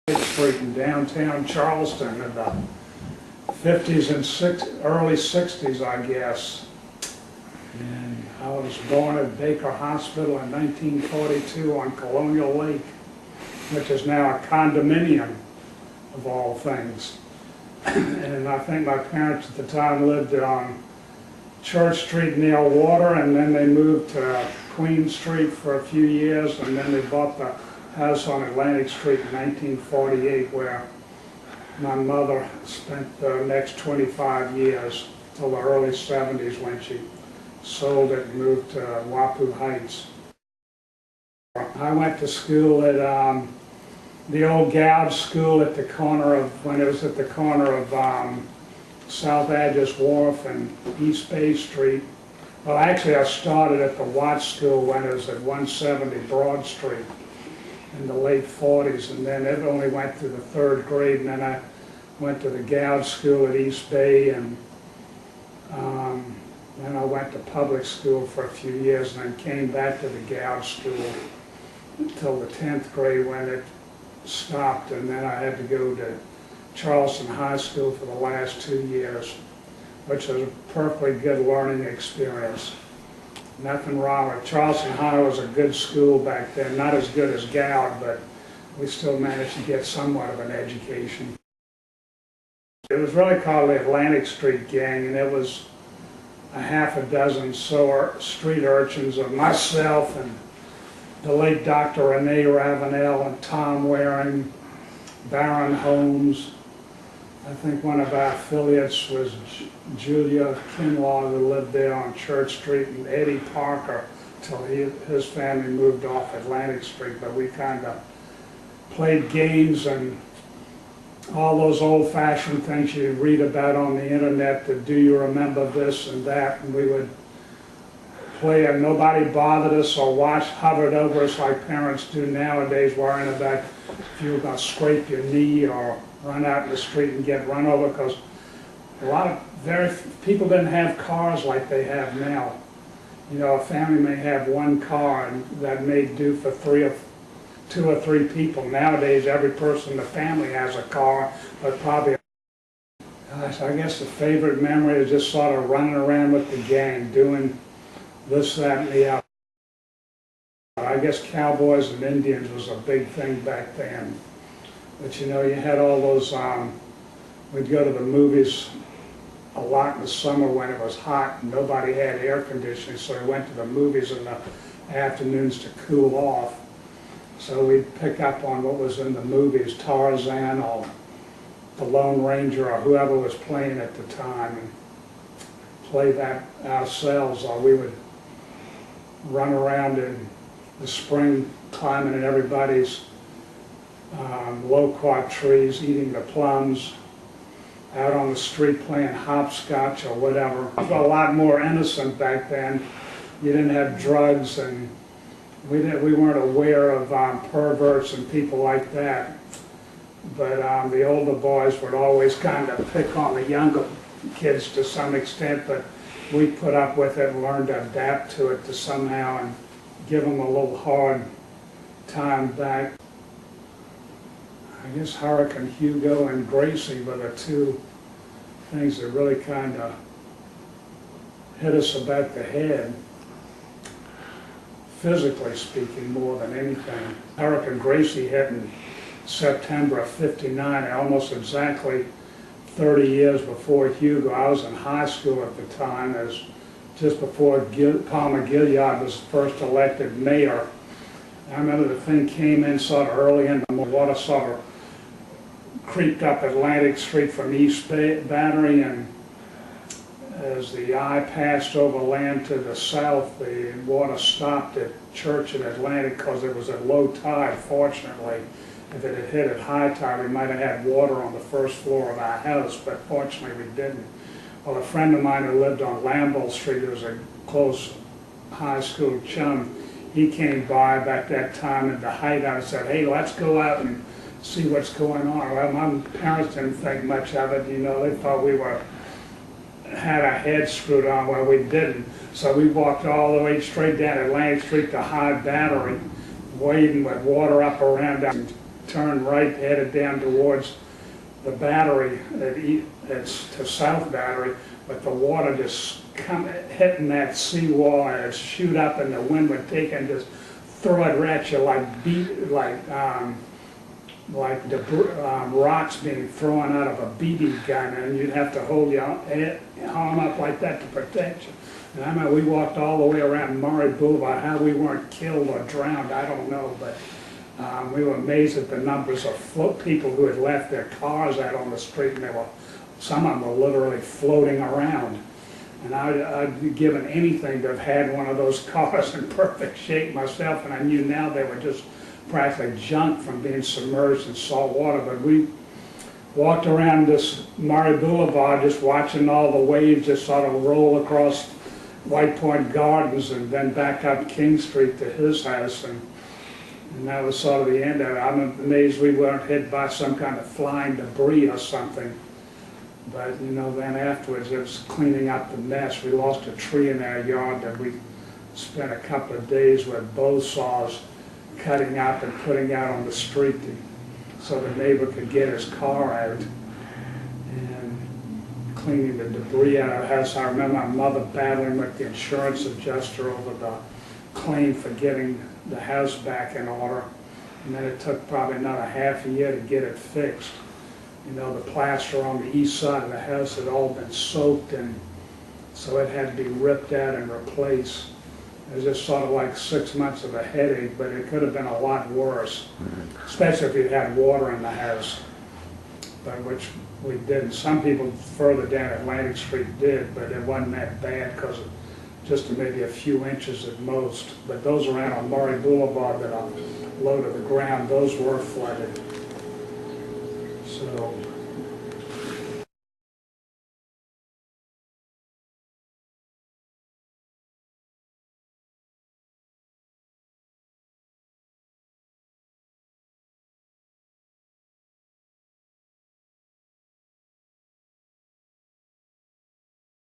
Street in downtown Charleston in the 50s and early 60s, I guess. And I was born at Baker Hospital in 1942 on Colonial Lake, which is now a condominium of all things. And I think my parents at the time lived on Church Street near Water, and then they moved to Queen Street for a few years, and then they bought the house on Atlantic Street in 1948, where my mother spent the next 25 years till the early 70s when she sold it and moved to Wapu Heights. I went to school at the old Gouge School at the corner of, when it was at the corner of South Adges Wharf and East Bay Street. Well, actually I started at the Watts School when it was at 170 Broad Street in the late 40s, and then it only went to the 3rd grade, and then I went to the Gouge School at East Bay, and then I went to public school for a few years, and then came back to the Gouge School until the 10th grade when it stopped, and then I had to go to Charleston High School for the last 2 years, which was a perfectly good learning experience. Nothing wrong with Charleston High. Was a good school back then, not as good as Gouge, but we still managed to get somewhat of an education. It was really called the Atlantic Street Gang, and it was a half a dozen street urchins of myself and the late Dr. Renee Ravenel and Tom Waring, Baron Holmes. I think one of our affiliates was Julia Kinlaw, who lived there on Church Street, and Eddie Parker, till his family moved off Atlantic Street. But we kind of played games and all those old-fashioned things you read about on the internet, the do you remember this and that, and we would play, and nobody bothered us or hovered over us like parents do nowadays, worrying about if you were going to scrape your knee or run out in the street and get run over, because people didn't have cars like they have now. You know, a family may have one car and that may do for 2 or 3 people. Nowadays, every person in the family has a car, but probably, gosh, I guess the favorite memory is just sort of running around with the gang, doing this, that, and the other. I guess cowboys and Indians was a big thing back then. But you know, you had all those, we'd go to the movies a lot in the summer when it was hot and nobody had air conditioning, so we went to the movies in the afternoons to cool off. So we'd pick up on what was in the movies, Tarzan or the Lone Ranger or whoever was playing at the time, and play that ourselves, or we would run around in the spring climbing in everybody's loquat trees, eating the plums, out on the street playing hopscotch or whatever. It was a lot more innocent back then. You didn't have drugs, and we weren't aware of perverts and people like that. But the older boys would always kind of pick on the younger kids to some extent, but we put up with it and learned to adapt to it to somehow and give them a little hard time back. I guess Hurricane Hugo and Gracie were the 2 things that really kind of hit us about the head, physically speaking, more than anything. Hurricane Gracie hit in September of '59, almost exactly 30 years before Hugo. I was in high school at the time, as just before Palmer Gilead was first elected mayor. I remember the thing came in sort of early, and the water sort of creeped up Atlantic Street from East Battery, and as the eye passed over land to the south, the water stopped at Church and Atlantic because it was at low tide, fortunately. If it had hit at high tide, we might have had water on the first floor of our house, but fortunately we didn't. Well, a friend of mine who lived on Lambeau Street, who was a close high school chum, he came by about that time at the height and said, hey, let's go out and see what's going on. Well, my parents didn't think much of it, you know, they thought we had our heads screwed on. Well, we didn't. So we walked all the way straight down Atlantic Street to High Battery, wading with water up around us. turned right, headed down towards the battery, it's to South Battery, but the water just hitting that seawall and it'd shoot up and the wind would take and just throw it at you like rocks being thrown out of a BB gun, and you'd have to hold your arm up like that to protect you. And I mean, we walked all the way around Murray Boulevard. How we weren't killed or drowned, I don't know, but we were amazed at the numbers of people who had left their cars out on the street, and some of them were literally floating around. And I'd be given anything to have had one of those cars in perfect shape myself, and I knew now they were just practically junk from being submerged in salt water. But we walked around this Murray Boulevard just watching all the waves just sort of roll across White Point Gardens and then back up King Street to his house, and that was sort of the end of it. I'm amazed we weren't hit by some kind of flying debris or something. But you know, then afterwards it was cleaning up the mess. We lost a tree in our yard that we spent a couple of days with bow saws cutting up and putting out on the street so the neighbor could get his car out, and cleaning the debris out of our house. I remember my mother battling with the insurance adjuster over the claim for getting the house back in order, and then it took probably another half a year to get it fixed. You know, the plaster on the east side of the house had all been soaked, and so it had to be ripped out and replaced. It was just sort of like 6 months of a headache, but it could have been a lot worse, especially if you had water in the house, but which we didn't. Some people further down Atlantic Street did, but it wasn't that bad because of just maybe a few inches at most. But those around on Murray Boulevard that are low to the ground, those were flooded. So